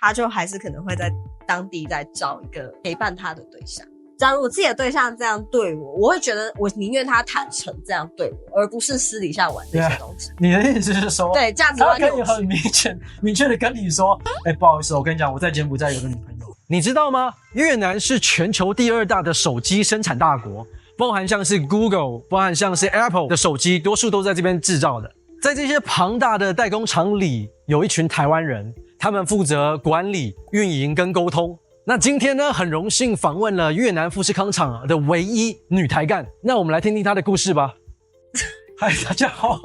他就还是可能会在当地再找一个陪伴他的对象。假如我自己的对象这样对我，我会觉得我宁愿他坦诚这样对我，而不是私底下玩这些东西。你的意思是说，对，价值观他可以很明确的跟你说，不好意思，我跟你讲，我在柬埔寨有个女朋友。你知道吗？越南是全球第2大的手机生产大国，包含像是 Google， 包含像是 Apple 的手机，多数都在这边制造的。在这些庞大的代工厂里，有一群台湾人，他们负责管理、运营跟沟通。那今天呢，很荣幸访问了越南富士康厂的唯一女台干。那我们来听听她的故事吧。嗨，大家好，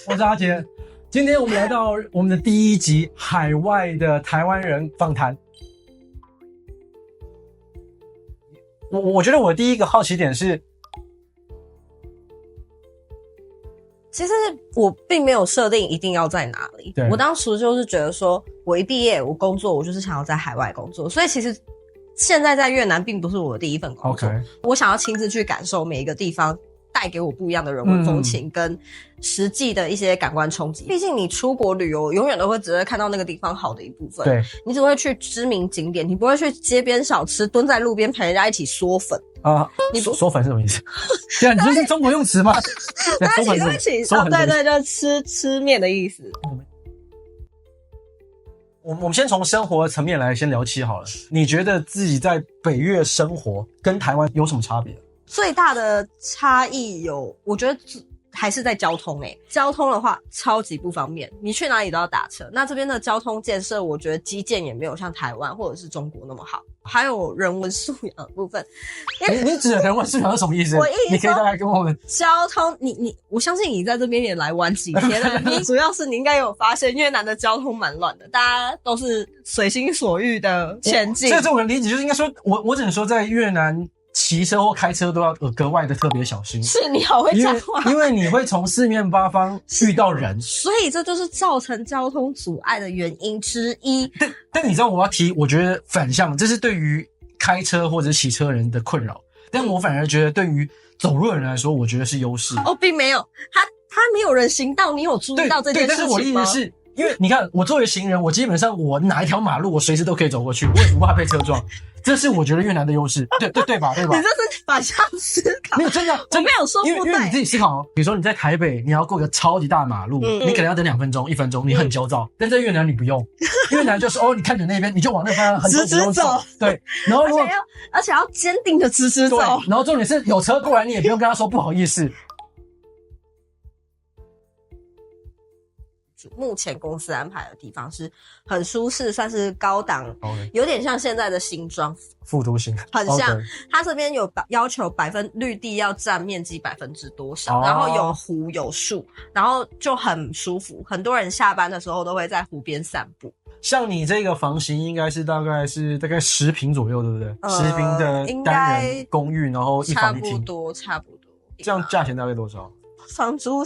我是阿杰。今天我们来到我们的第1集海外的台湾人访谈。我觉得我第一个好奇点是，其实我并没有设定一定要在哪里。我当时就是觉得说，我一毕业我工作，我就是想要在海外工作，所以其实现在在越南并不是我的第一份工作。我想要亲自去感受每一个地方带给我不一样的人文风情跟实际的一些感官冲击。毕竟你出国旅游永远都会只会看到那个地方好的一部分，对，你只会去知名景点，你不会去街边小吃蹲在路边陪人家一起嗦粉啊。你缩粉是什么意思？对啊，你这是中国用词吗？对不起，对，就是吃面的意思。我们先从生活层面来先聊起好了。你觉得自己在北越生活跟台湾有什么差别？最大的差异我觉得还是在交通交通的话超级不方便，你去哪里都要打车。那这边的交通建设，我觉得基建也没有像台湾或者是中国那么好。还有人文素养的部分。你指的人文素养是什么意思？你可以大概跟我们交通，我相信你在这边也来玩几天了，你主要是你应该有发现越南的交通蛮乱的，大家都是随心所欲的前进。这种人理解就是应该说，我只能说在越南骑车或开车都要格外的特别小心。是，你好会讲话。因为你会从四面八方遇到人，所以这就是造成交通阻碍的原因之一。但你知道我要提，我觉得反向，这是对于开车或者骑车人的困扰，但我反而觉得对于走路的人来说，我觉得是优势。并没有，他没有人行道，你有注意到这件事情吗？对，但是我的意思是，因为你看，我作为行人，我基本上我哪一条马路，我随时都可以走过去，我也不怕被车撞。这是我觉得越南的优势，对吧？你这是反向思考。没有真的，我没有说不对。因为你自己思考比如说你在台北，你要过个超级大马路，你可能要等2分钟、1分钟，你很焦躁。但在越南你不用，越南就是你看着那边，你就往那方向很直走。对，然后而且要坚定的直走。然后重点是有车过来，你也不用跟他说不好意思。目前公司安排的地方是很舒适，算是高档，有点像现在的新庄复都型，很像。它这边有要求绿地要占面积%多少，然后有湖有树，然后就很舒服。很多人下班的时候都会在湖边散步。像你这个房型应该是大概10坪左右，对不对？10坪的单人公寓，然后一房一厅，差不多。这样价钱大概多少？房租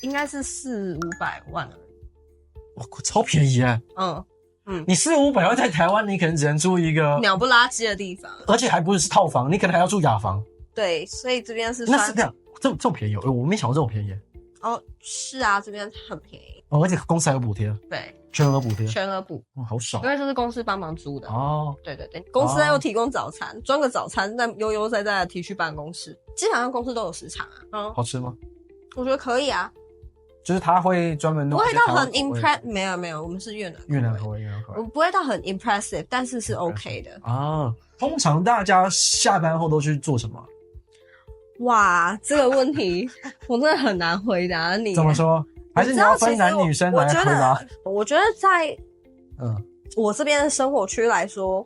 应该是400-500万而已。哇，超便宜耶！你400-500万在台湾，你可能只能住一个鸟不拉几的地方，而且还不是套房，你可能还要住雅房。对，所以这边是那是这样，这么便宜我没想到这么便宜。是啊，这边很便宜而且公司还有补贴。对。全额补贴，好爽！因为这是公司帮忙租的对，公司又提供早餐，装个早餐，再悠悠哉哉的提去办公室。基本上公司都有食堂好吃吗？我觉得可以啊，就是他会专门弄，不会到很 没有，我们是越南口味，我不会到很 impressive， 但是 OK 的通常大家下班后都去做什么？哇，这个问题我真的很难回答你。怎么说？还是你要分男女生来回答？我觉得在我这边的生活区来说，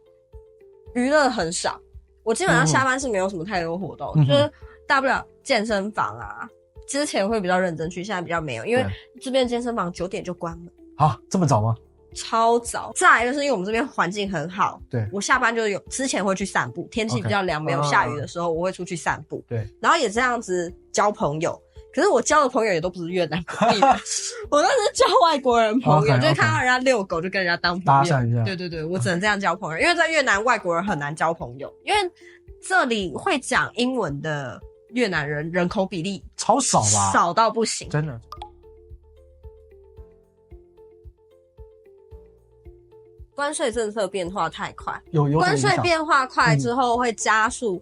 娱乐很少。我基本上下班是没有什么太多活动，就是大不了健身房啊。之前会比较认真去，现在比较没有，因为这边健身房9点就关门。这么早吗？超早。再来就是因为我们这边环境很好，对，我下班就之前会去散步，天气比较凉没有下雨的时候，我会出去散步，对，然后也这样子交朋友。可是我交的朋友也都不是越南本地人，我那是交外国人朋友，就是看到人家遛狗就跟人家当朋友，搭讪一下。对，我只能这样交朋友，因为在越南外国人很难交朋友，因为这里会讲英文的越南人人口比例超少吧，少到不行，真的。关税政策变化太快，有关税变化快之后会加速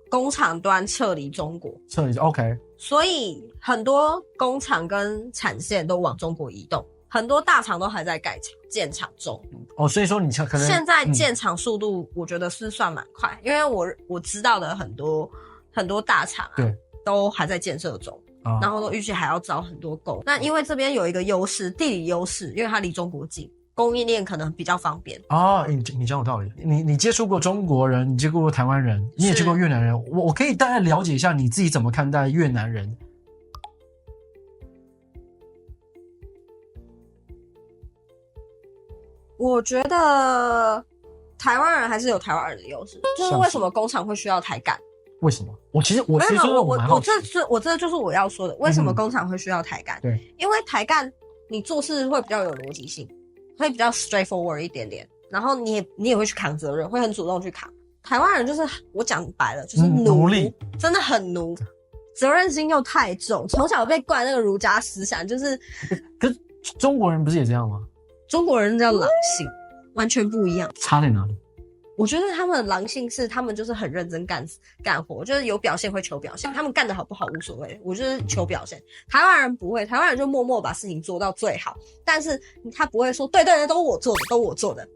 工厂端撤离中国，撤离 OK， 所以很多工厂跟产线都往中国移动，很多大厂都还在建厂中。所以说你可能现在建厂速度我觉得是算蛮快，因为我知道的很多大厂对都还在建设中。然后都预计还要招很多工，那因为这边有一个优势，地理优势，因为它离中国近，供应链可能比较方便。你讲有道理。你接触过中国人，你接触过台湾人，你也接触过越南人，我可以大概了解一下你自己怎么看待越南人。我觉得台湾人还是有台湾人的优势，就是为什么工厂会需要台干？为什么？我其实我这就是我要说的，为什么工厂会需要台干？对，因为台干你做事会比较有逻辑性，会比较 straightforward 一点点，然后你也会去扛责任，会很主动去扛。台湾人就是我讲白了就是奴隶，真的很奴，责任心又太重，从小被灌那个儒家思想，就是。可是中国人不是也这样吗？中国人叫狼性，完全不一样。差在哪里？我觉得他们的狼性是他们就是很认真干活，就是有表现会求表现，他们干得好不好无所谓，我就是求表现。台湾人不会，台湾人就默默把事情做到最好，但是他不会说对，都我做的。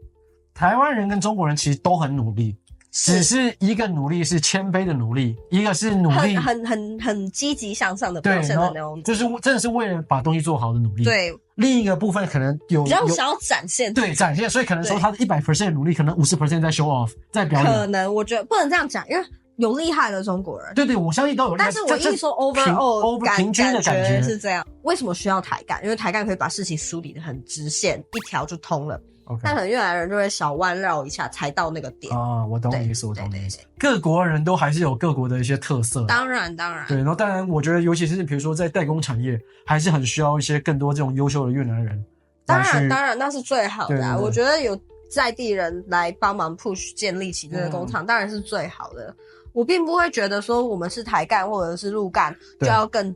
台湾人跟中国人其实都很努力，只是一个努力是谦卑的努力，一个是努力很积极向上的表现的那种，就是真的是为了把东西做好的努力。对。另一个部分可能比较想要展现，对，展现，所以可能说他的 100% 的努力，可能 50% 在 show off， 在表演。可能我觉得不能这样讲，因为有厉害的中国人，对，我相信都有厉害。但是我一说 overall 平均的感觉是这样。为什么需要台干？因为台干可以把事情梳理得很直线，一条就通了。Okay. 但可能越南人就会小弯绕一下才到那个点我懂你意思，我懂你意思。各国人都还是有各国的一些特色，当然对。然后当然，我觉得尤其是比如说在代工产业，还是很需要一些更多这种优秀的越南人。当然，那是最好的对。我觉得有在地人来帮忙 push 建立起这个工厂，当然是最好的。我并不会觉得说我们是台干或者是陆干就要更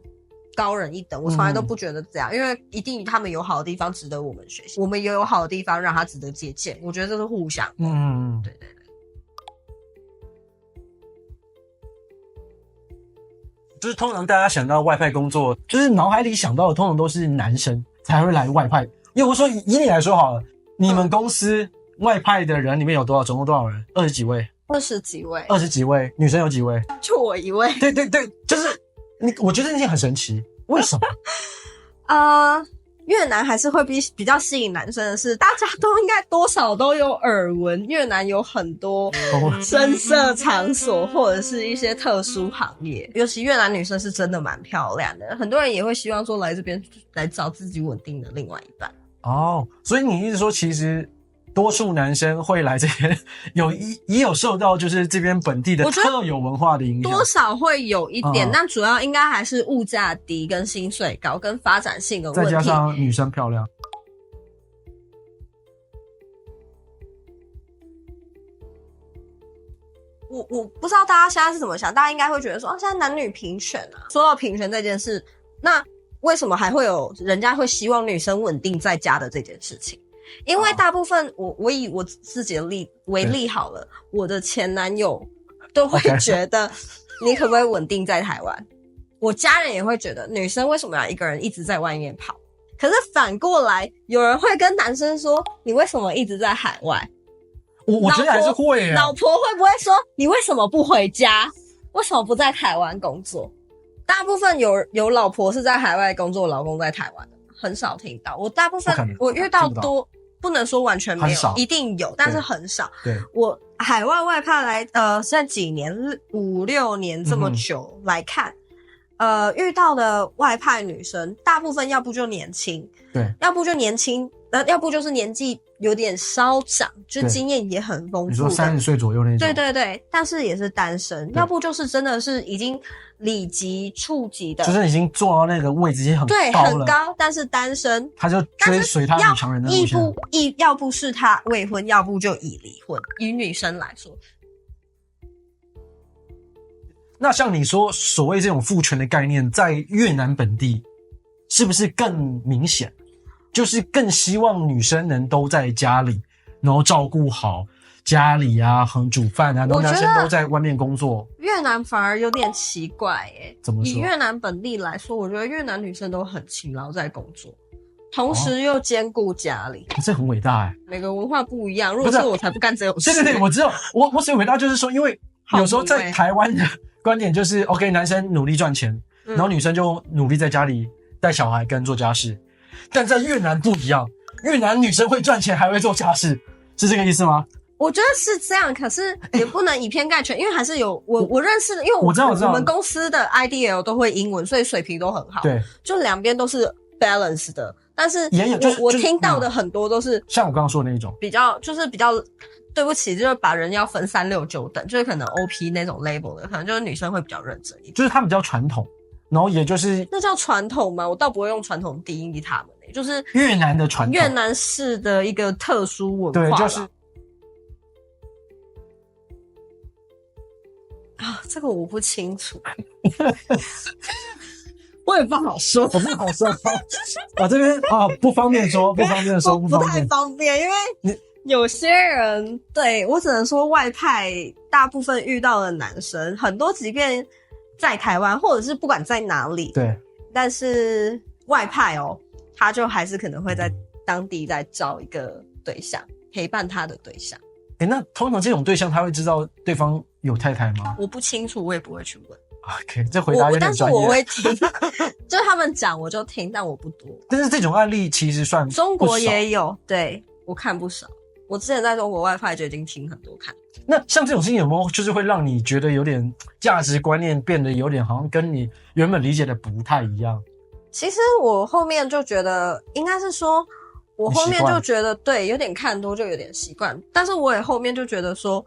高人一等，我从来都不觉得这样，因为一定他们有好的地方值得我们学习，我们也有好的地方让他值得借鉴，我觉得这是互相的。对。就是通常大家想到外派工作，就是脑海里想到的通常都是男生才会来外派。因为我说以你来说好了，你们公司外派的人里面有多少？总共多少人？20几位？20几位。20几位，女生有几位？就我一位。对，就是我觉得那件很神奇，为什么？越南还是会比较吸引男生的是，大家都应该多少都有耳闻，越南有很多深色场所或者是一些特殊行业，尤其越南女生是真的蛮漂亮的，很多人也会希望说来这边来找自己稳定的另外一半。所以你一直说其实多数男生会来这边，也有受到就是这边本地的特有文化的影响，多少会有一点，但主要应该还是物价低、跟薪水高、跟发展性的问题，再加上女生漂亮。我不知道大家现在是怎么想，大家应该会觉得说，现在男女平权啊。说到平权这件事，那为什么还会有人家会希望女生稳定在家的这件事情？因为大部分我以我自己的为例好了，我的前男友都会觉得你可不可以稳定在台湾？我家人也会觉得女生为什么要一个人一直在外面跑？可是反过来，有人会跟男生说，你为什么一直在海外？我觉得还是会耶。老婆会不会说，你为什么不回家？为什么不在台湾工作？大部分有老婆是在海外工作，老公在台湾的，很少听到。我大部分我遇到多，不能说完全没有，一定有，但是很少。对，我海外外派来现在几年5、6年这么久来看，遇到的外派女生大部分要不就年轻，对，要不就年轻，要不就是年纪有点稍长，就经验也很丰富的。你说30岁左右那种？对，但是也是单身，要不就是真的是已经里级、处级的，就是已经做到那个位置已经很高了，对，很高，但是单身，他就追随他女强人的路线。要不是他未婚，要不就已离婚。以女生来说，那像你说所谓这种父权的概念，在越南本地是不是更明显？就是更希望女生能都在家里，然后照顾好家里啊，煮饭啊，然后男生都在外面工作。越南反而有点奇怪耶。怎么说？以越南本地来说，我觉得越南女生都很勤劳在工作，同时又兼顾家里，这很伟大每个文化不一样，如果是我才不干这种事。对，我知道，我所以伟大就是说，因为有时候在台湾的观点就是 OK， 男生努力赚钱，然后女生就努力在家里带小孩跟做家事。但在越南不一样，越南女生会赚钱还会做家事，是这个意思吗？我觉得是这样，可是也不能以偏概全，因为还是有我认识的，因为我知道我们公司的 IDL 都会英文，所以水平都很好。对，就两边都是 balance 的，但是也有我听到的很多都是像我刚刚说的那一种，比较对不起，就是把人要分3、6、9等，就是可能 OP 那种 label 的，可能就是女生会比较认真一点，就是他们比较传统，然后也就是那叫传统吗？我倒不会用传统定义他们就是越南的传统，越南式的一个特殊文化。对，就是这个我不清楚，我也不好说，我不好说这边不方便说，不方便说，不太方便，因为有些人对我只能说外派，大部分遇到的男生很多，即便在台湾或者是不管在哪里，对，但是外派他就还是可能会在当地再找一个对象，陪伴他的对象。那通常这种对象他会知道对方有太太吗？我不清楚，我也不会去问。OK， 这回答有点专业。但是我会听，就是他们讲我就听，但我不多。但是这种案例其实算不少，中国也有，对，我看不少。我之前在中国外派就已经听很多看。那像这种事情有没有就是会让你觉得有点价值观念变得有点好像跟你原本理解的不太一样？其实我后面就觉得，应该是说，我后面就觉得对，有点看多就有点习惯。但是我也后面就觉得说，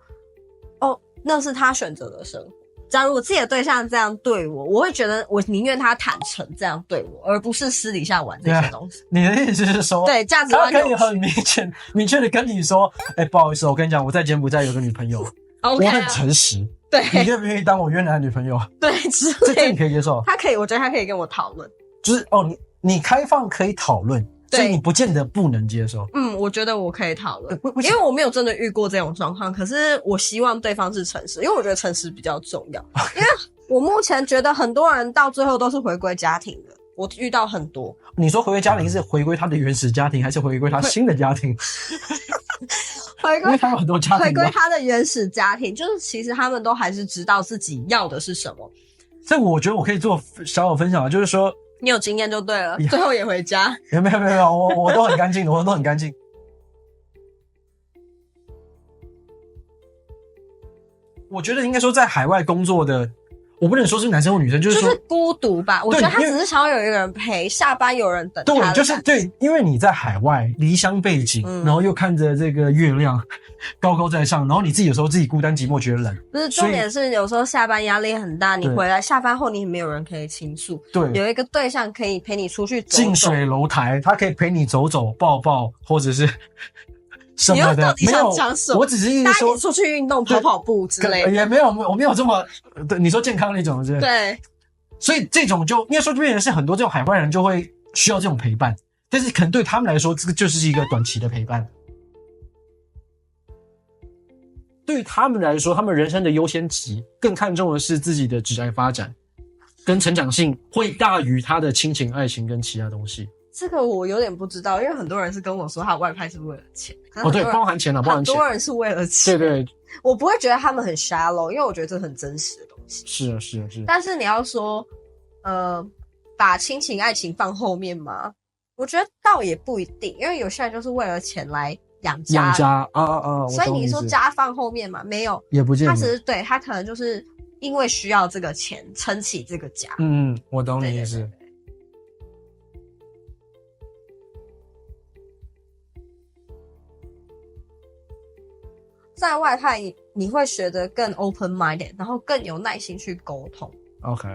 那是他选择的生活。假如我自己的对象这样对我，我会觉得我宁愿他坦诚这样对我，而不是私底下玩这些东西。你的意思是说，对，价值观他可以很明确的跟你说，不好意思，我跟你讲，我在柬埔寨有个女朋友，我很诚实。对，你愿不愿意当我越南的女朋友？对，这你可以接受？他可以，我觉得他可以跟我讨论。就是你开放可以讨论。所以你不见得不能接受。我觉得我可以讨论，因为我没有真的遇过这种状况。可是我希望对方是诚实，因为我觉得诚实比较重要。因为我目前觉得很多人到最后都是回归家庭的，我遇到很多。你说回归家庭是回归他的原始家庭，还是回归他新的家庭？因为他有很多家庭。回归他的原始家庭，就是其实他们都还是知道自己要的是什么。所以我觉得我可以做小分享，就是说。你有经验就对了，最后也回家。没有，我都很干净的，我都很干净。我觉得应该说，在海外工作的，我不能说是男生或女生，就是说孤独吧。我觉得他只是想要有一个人陪，下班有人等他。对，就是对，因为你在海外离乡背景，然后又看着这个月亮高高在上，然后你自己有时候自己孤单寂寞觉得冷。不是，重点是有时候下班压力很大，你回来下班后你也没有人可以倾诉。对，有一个对象可以陪你出去走走。近水楼台，他可以陪你走走抱抱，或者是什么的。你到底想讲什么？我只是意思说出去运动跑跑步之类的。也没有，我没有这么对你说健康那种，是不是？对。所以这种就应该说，变成是很多这种海外人就会需要这种陪伴，但是可能对他们来说，这个就是一个短期的陪伴。对于他们来说，他们人生的优先级更看重的是自己的职业发展跟成长性，会大于他的亲情、爱情跟其他东西。这个我有点不知道，因为很多人是跟我说他外派是为了钱。对，包含钱啊，包含钱。很多人是为了钱。对，我不会觉得他们很 shallow， 因为我觉得这很真实的东西。是啊。但是你要说，把亲情、爱情放后面吗？我觉得倒也不一定，因为有些人就是为了钱来养家所以你说家放后面嘛？没有，也不见得。他只是对他可能就是因为需要这个钱撑起这个家。我懂你意思。在外派你会学得更 open minded， 然后更有耐心去沟通。OK。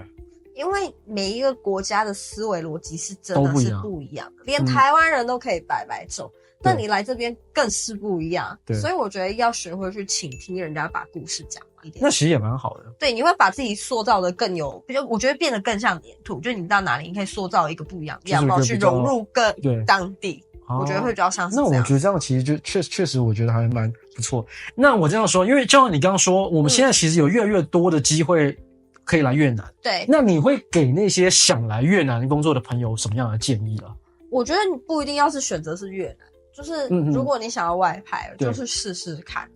因为每一个国家的思维逻辑是真的是不一样的，连台湾人都可以百种，但你来这边更是不一样。所以我觉得要学会去倾听人家把故事讲完一点。那其实也蛮好的。对，你会把自己塑造的更有，我觉得变得更像黏土，就是你到哪里你可以塑造一个不一样的样貌，去融入更当地。我觉得会比较像是这样。那我觉得这样其实就确实我觉得还蛮不错。那我这样说，因为就像你刚刚说，我们现在其实有越来越多的机会可以来越南。对。那你会给那些想来越南工作的朋友什么样的建议了？我觉得你不一定要是选择是越南，就是如果你想要外派，就是试试看，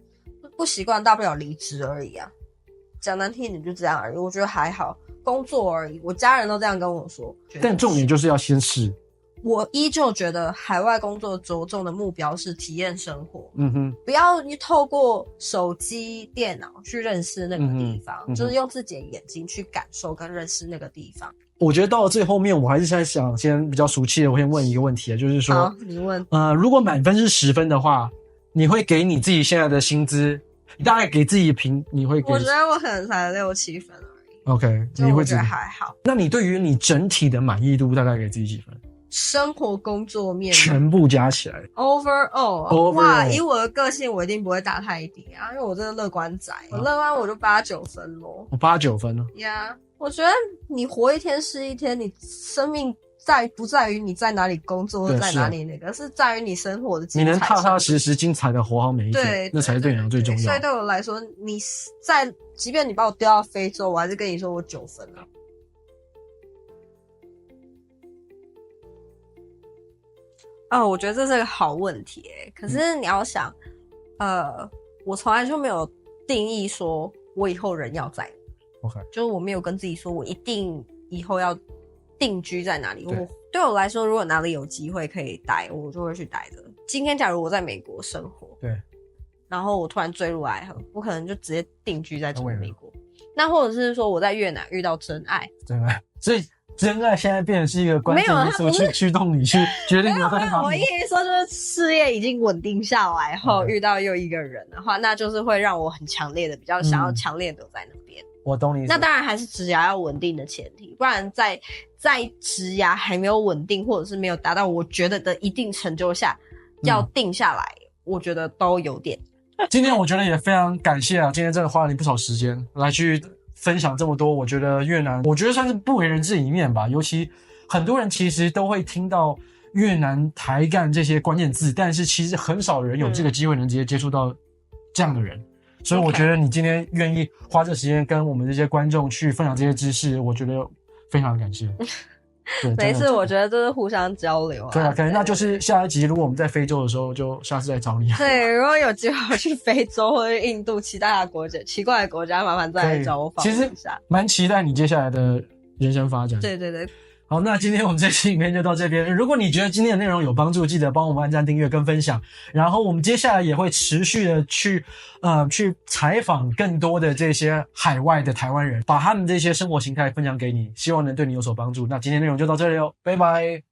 不习惯大不了离职而已啊。讲难听一点就这样而已，我觉得还好，工作而已。我家人都这样跟我说。但重点就是要先试。我依旧觉得海外工作着重的目标是体验生活，不要透过手机、电脑去认识那个地方，就是用自己的眼睛去感受跟认识那个地方。我觉得到了最后面，我还是现在想先比较俗气的，我先问一个问题，就是说，好，你问，如果满分是10分的话，你会给你自己现在的薪资，你大概给自己评，你会给？我觉得我可能才6、7分而已。OK， 你会觉得还好。那你对于你整体的满意度大概给自己几分？生活工作面全部加起来 overall 哇，以我的个性我一定不会打太低啊，因为我真的乐观仔，我乐观我就8、9分咯。我8、9分呢呀，我觉得你活一天是一天，你生命不在于你在哪里工作或在哪里那个，是在于你生活的精彩，你能踏踏实实精彩的活好每一天，那才是对你最重要。所以对我来说，你即便你把我丢到非洲，我还是跟你说我9分啊。我觉得这是个好问题可是你要想，我从来就没有定义说我以后人要在哪 ，OK， 就是我没有跟自己说我一定以后要定居在哪里。对我来说，如果哪里有机会可以待，我就会去待的。今天假如我在美国生活，对，然后我突然坠入爱河，我可能就直接定居在美国。那或者是说我在越南遇到真爱，所以真爱现在变成是一个关键因素去驱动你去决定你要在哪里。我意思说就是事业已经稳定下来后，遇到又一个人的话，那就是会让我很强烈的比较想要强烈留在那边。我懂你。那当然还是职涯要稳定的前提，不然在职涯还没有稳定或者是没有达到我觉得的一定成就下，要定下来，我觉得都有点。今天我觉得也非常感谢啊，今天真的花了你不少时间来去分享这么多。我觉得越南，我觉得算是不为人知的一面吧。尤其很多人其实都会听到越南台干这些关键字，但是其实很少人有这个机会能直接接触到这样的人。所以我觉得你今天愿意花这时间跟我们这些观众去分享这些知识，我觉得非常感谢。对，没事，我觉得这是互相交流啊。对啊，可能那就是下一集，如果我们在非洲的时候，就下次再找你。对，如果有机会去非洲或者印度其他的国家、奇怪的国家，麻烦再来找我访问一下。其实蛮期待你接下来的人生发展。对对对。好，那今天我们这期影片就到这边。如果你觉得今天的内容有帮助，记得帮我们按赞、订阅跟分享。然后我们接下来也会持续的去采访更多的这些海外的台湾人，把他们这些生活形态分享给你，希望能对你有所帮助。那今天内容就到这里哦，拜拜。